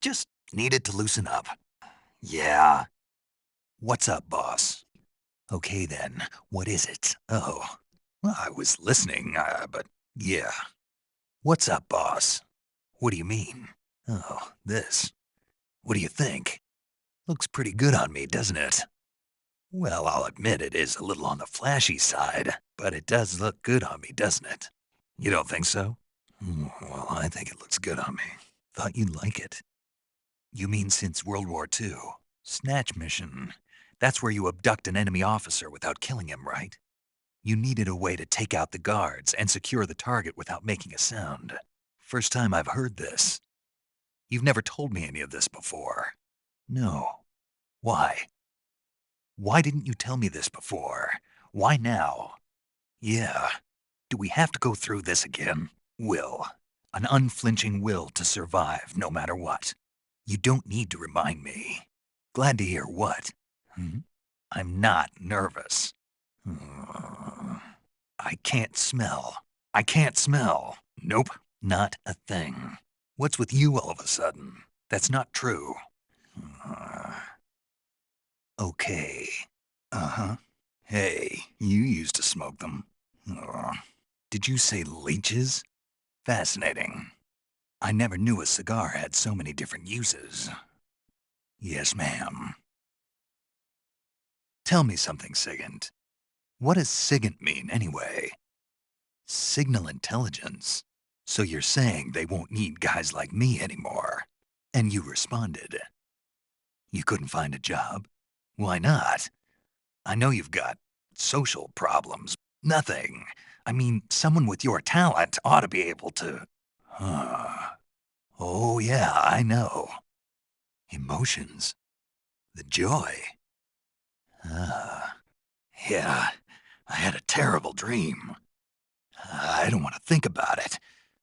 Just needed to loosen up. Yeah. What's up, boss? Okay then, what is it? Oh, well, I was listening, but yeah. What's up, boss? What do you mean? Oh, this. What do you think? Looks pretty good on me, doesn't it? Well, I'll admit it is a little on the flashy side, but it does look good on me, doesn't it? You don't think so? Well, I think it looks good on me. Thought you'd like it. You mean since World War II? Snatch mission. That's where you abduct an enemy officer without killing him, right? You needed a way to take out the guards and secure the target without making a sound. First time I've heard this. You've never told me any of this before. No. Why? Why didn't you tell me this before? Why now? Yeah. Do we have to go through this again? Will. An unflinching will to survive no matter what. You don't need to remind me. Glad to hear what? Hmm? I'm not nervous. I can't smell. I can't smell. Nope, not a thing. What's with you all of a sudden? That's not true. Uh, okay. Uh-huh. Hey, you used to smoke them. Did you say leeches? Fascinating. I never knew a cigar had so many different uses. Yes, ma'am. Tell me something, SIGINT. What does SIGINT mean, anyway? Signal intelligence. So you're saying they won't need guys like me anymore. And you responded. You couldn't find a job? Why not? I know you've got social problems. Nothing. I mean, someone with your talent ought to be able to... Huh. Oh, yeah, I know. Emotions. The joy. Ah. Yeah, I had a terrible dream. I don't want to think about it.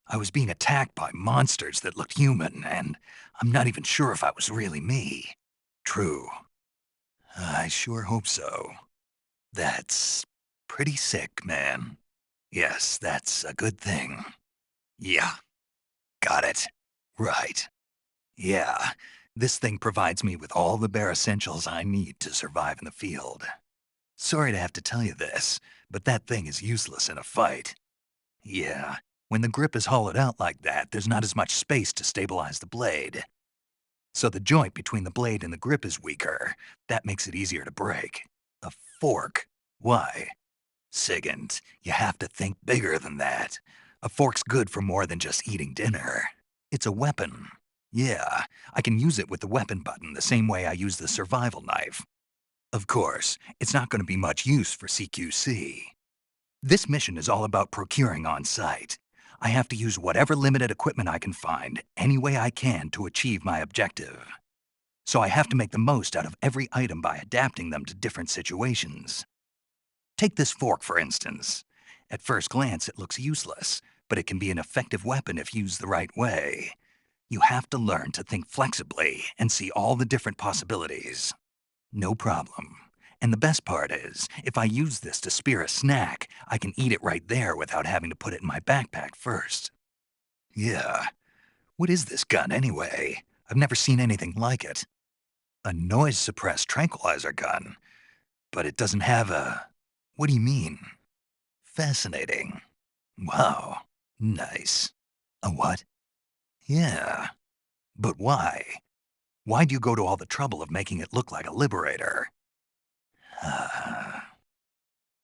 I was being attacked by monsters that looked human, and I'm not even sure if I was really me. True. I sure hope so. That's pretty sick, man. Yes, that's a good thing. Yeah, got it. Right. Yeah, this thing provides me with all the bare essentials I need to survive in the field. Sorry to have to tell you this, but that thing is useless in a fight. Yeah, when the grip is hollowed out like that, there's not as much space to stabilize the blade. So the joint between the blade and the grip is weaker. That makes it easier to break. A fork? Why? SIGINT, you have to think bigger than that. A fork's good for more than just eating dinner. It's a weapon. Yeah, I can use it with the weapon button the same way I use the survival knife. Of course, it's not going to be much use for CQC. This mission is all about procuring on site. I have to use whatever limited equipment I can find, any way I can to achieve my objective. So I have to make the most out of every item by adapting them to different situations. Take this fork, for instance. At first glance, it looks useless, but it can be an effective weapon if used the right way. You have to learn to think flexibly and see all the different possibilities. No problem. And the best part is, if I use this to spear a snack, I can eat it right there without having to put it in my backpack first. Yeah. What is this gun, anyway? I've never seen anything like it. A noise-suppressed tranquilizer gun. But it doesn't have a... What do you mean? Fascinating. Wow. Nice. A what? Yeah. But why? Why'd you go to all the trouble of making it look like a Liberator?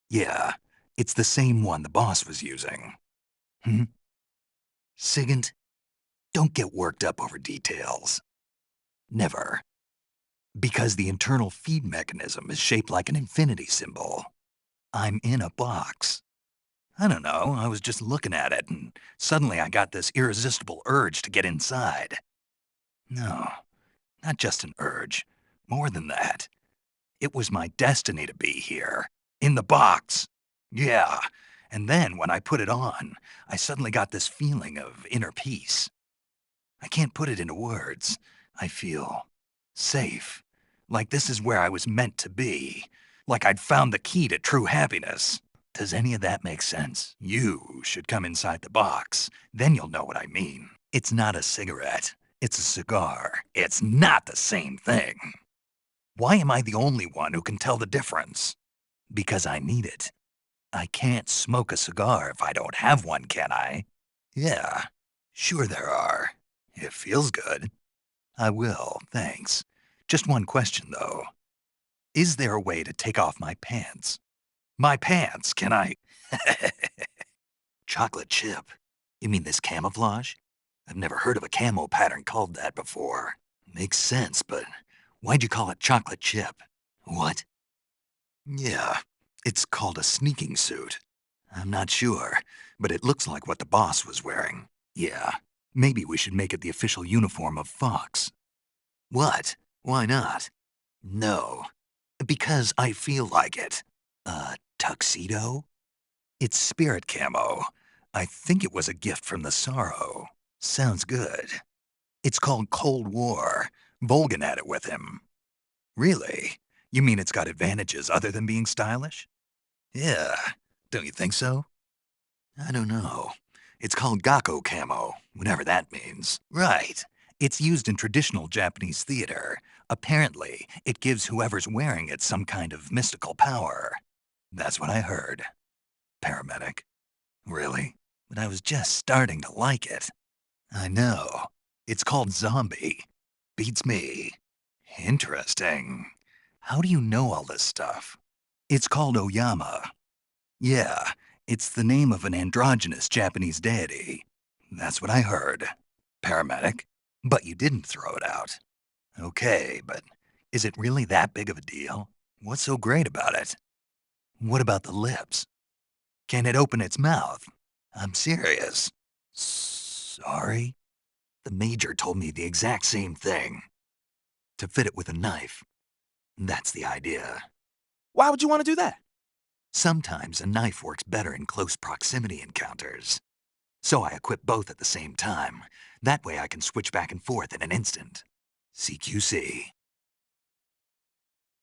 Yeah, it's the same one the boss was using. Hmm? SIGINT, don't get worked up over details. Never. Because the internal feed mechanism is shaped like an infinity symbol. I'm in a box. I don't know, I was just looking at it, and suddenly I got this irresistible urge to get inside. No, not just an urge. More than that. It was my destiny to be here. In the box. Yeah. And then when I put it on, I suddenly got this feeling of inner peace. I can't put it into words. I feel safe. Like this is where I was meant to be. Like I'd found the key to true happiness. Does any of that make sense? You should come inside the box. Then you'll know what I mean. It's not a cigarette. It's a cigar. It's not the same thing. Why am I the only one who can tell the difference? Because I need it. I can't smoke a cigar if I don't have one, can I? Yeah, sure there are. It feels good. I will, thanks. Just one question, though. Is there a way to take off my pants? My pants, can I? Chocolate chip. You mean this camouflage? I've never heard of a camo pattern called that before. Makes sense, but why'd you call it chocolate chip? What? Yeah, it's called a sneaking suit. I'm not sure, but it looks like what the boss was wearing. Yeah, maybe we should make it the official uniform of Fox. What? Why not? No, because I feel like it. A tuxedo? It's spirit camo. I think it was a gift from the Sorrow. Sounds good. It's called Cold War. Volgan had it with him. Really? You mean it's got advantages other than being stylish? Yeah, don't you think so? I don't know. It's called Gakko camo, whatever that means. Right. It's used in traditional Japanese theater. Apparently, it gives whoever's wearing it some kind of mystical power. That's what I heard. Paramedic. Really? But I was just starting to like it. I know. It's called Zombie. Beats me. Interesting. How do you know all this stuff? It's called Oyama. Yeah, it's the name of an androgynous Japanese deity. That's what I heard. Paramedic. But you didn't throw it out. Okay, but is it really that big of a deal? What's so great about it? What about the lips? Can it open its mouth? I'm serious. Sorry? The Major told me the exact same thing. To fit it with a knife. That's the idea. Why would you want to do that? Sometimes a knife works better in close proximity encounters. So I equip both at the same time. That way I can switch back and forth in an instant. CQC.